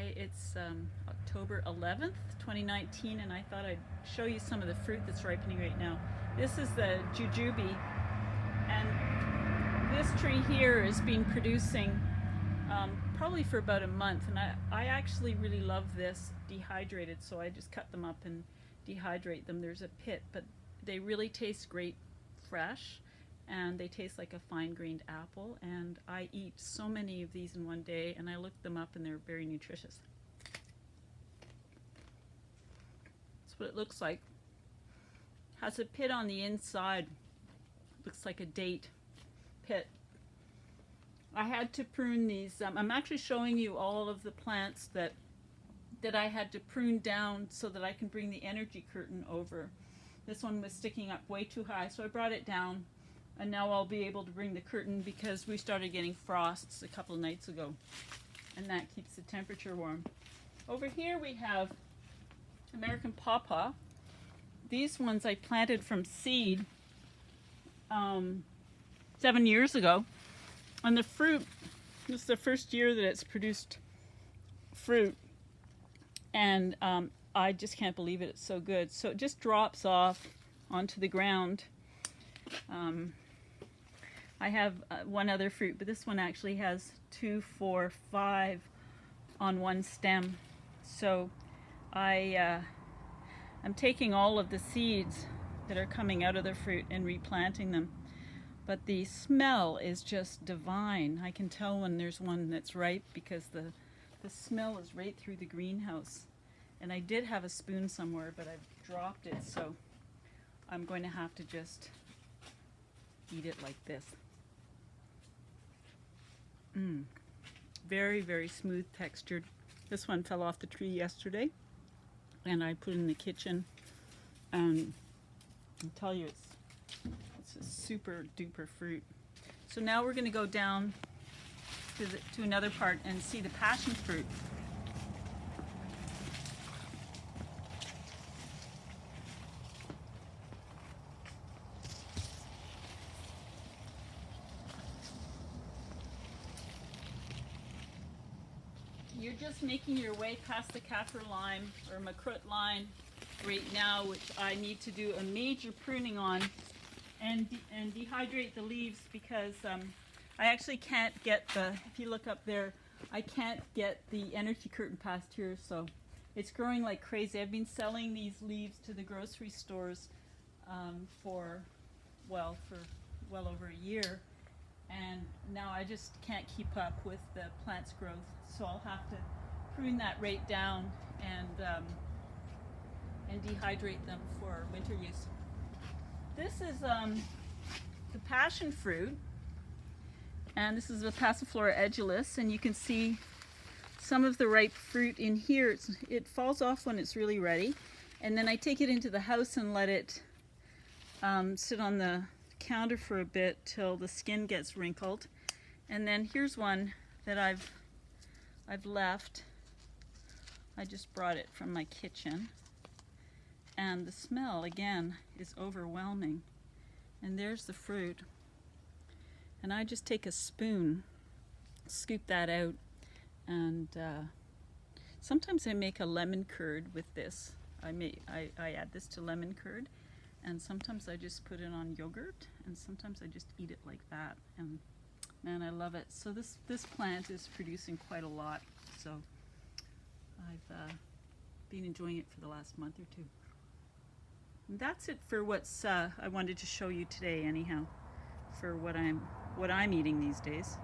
Today it's October 11th, 2019, and I thought I'd show you some of the fruit that's ripening right now. This is the jujube, and this tree here has been producing probably for about a month, and I actually really love this dehydrated, so I just cut them up and dehydrate them. There's a pit, but they really taste great fresh, and they taste like a fine-grained apple, and I eat so many of these in one day, and I looked them up and they're very nutritious. That's what it looks like. Has a pit on the inside. Looks like a date pit. I had to prune these. I'm actually showing you all of the plants that I had to prune down so that I can bring the energy curtain over. This one was sticking up way too high, so I brought it down. And now I'll be able to bring the curtain because we started getting frosts a couple of nights ago. And that keeps the temperature warm. Over here we have American Pawpaw. These ones I planted from seed 7 years ago. And the fruit, this is the first year that it's produced fruit. And I just can't believe it, it's so good. So it just drops off onto the ground. I have one other fruit, but this one actually has 2, 4, 5 on one stem. So I'm taking all of the seeds that are coming out of the fruit and replanting them. But the smell is just divine. I can tell when there's one that's ripe because the smell is right through the greenhouse. And I did have a spoon somewhere, but I've dropped it, so I'm going to have to just eat it like this. Very, very smooth textured. This one fell off the tree yesterday, and I put it in the kitchen. And I'll tell you, it's a super duper fruit. So now we're going to go down to another part and see the passion fruit. You're just making your way past the kaffir lime or macrut lime right now, which I need to do a major pruning on and dehydrate the leaves because I actually can't get if you look up there, I can't get the energy curtain past here, so it's growing like crazy. I've been selling these leaves to the grocery stores for well over a year. And now I just can't keep up with the plant's growth, so I'll have to prune that right down and dehydrate them for winter use. This is the passion fruit, and this is the Passiflora edulis, and you can see some of the ripe fruit in here. It falls off when it's really ready, and then I take it into the house and let it sit on the counter for a bit till the skin gets wrinkled. And then here's one that I've left. I just brought it from my kitchen, and the smell again is overwhelming. And there's the fruit, and I just take a spoon, scoop that out, and sometimes I make a lemon curd with this. I add this to lemon curd. And sometimes I just put it on yogurt, and sometimes I just eat it like that. And man, I love it. So this plant is producing quite a lot. So I've been enjoying it for the last month or two. And that's it for what's I wanted to show you today, anyhow, for what I'm eating these days.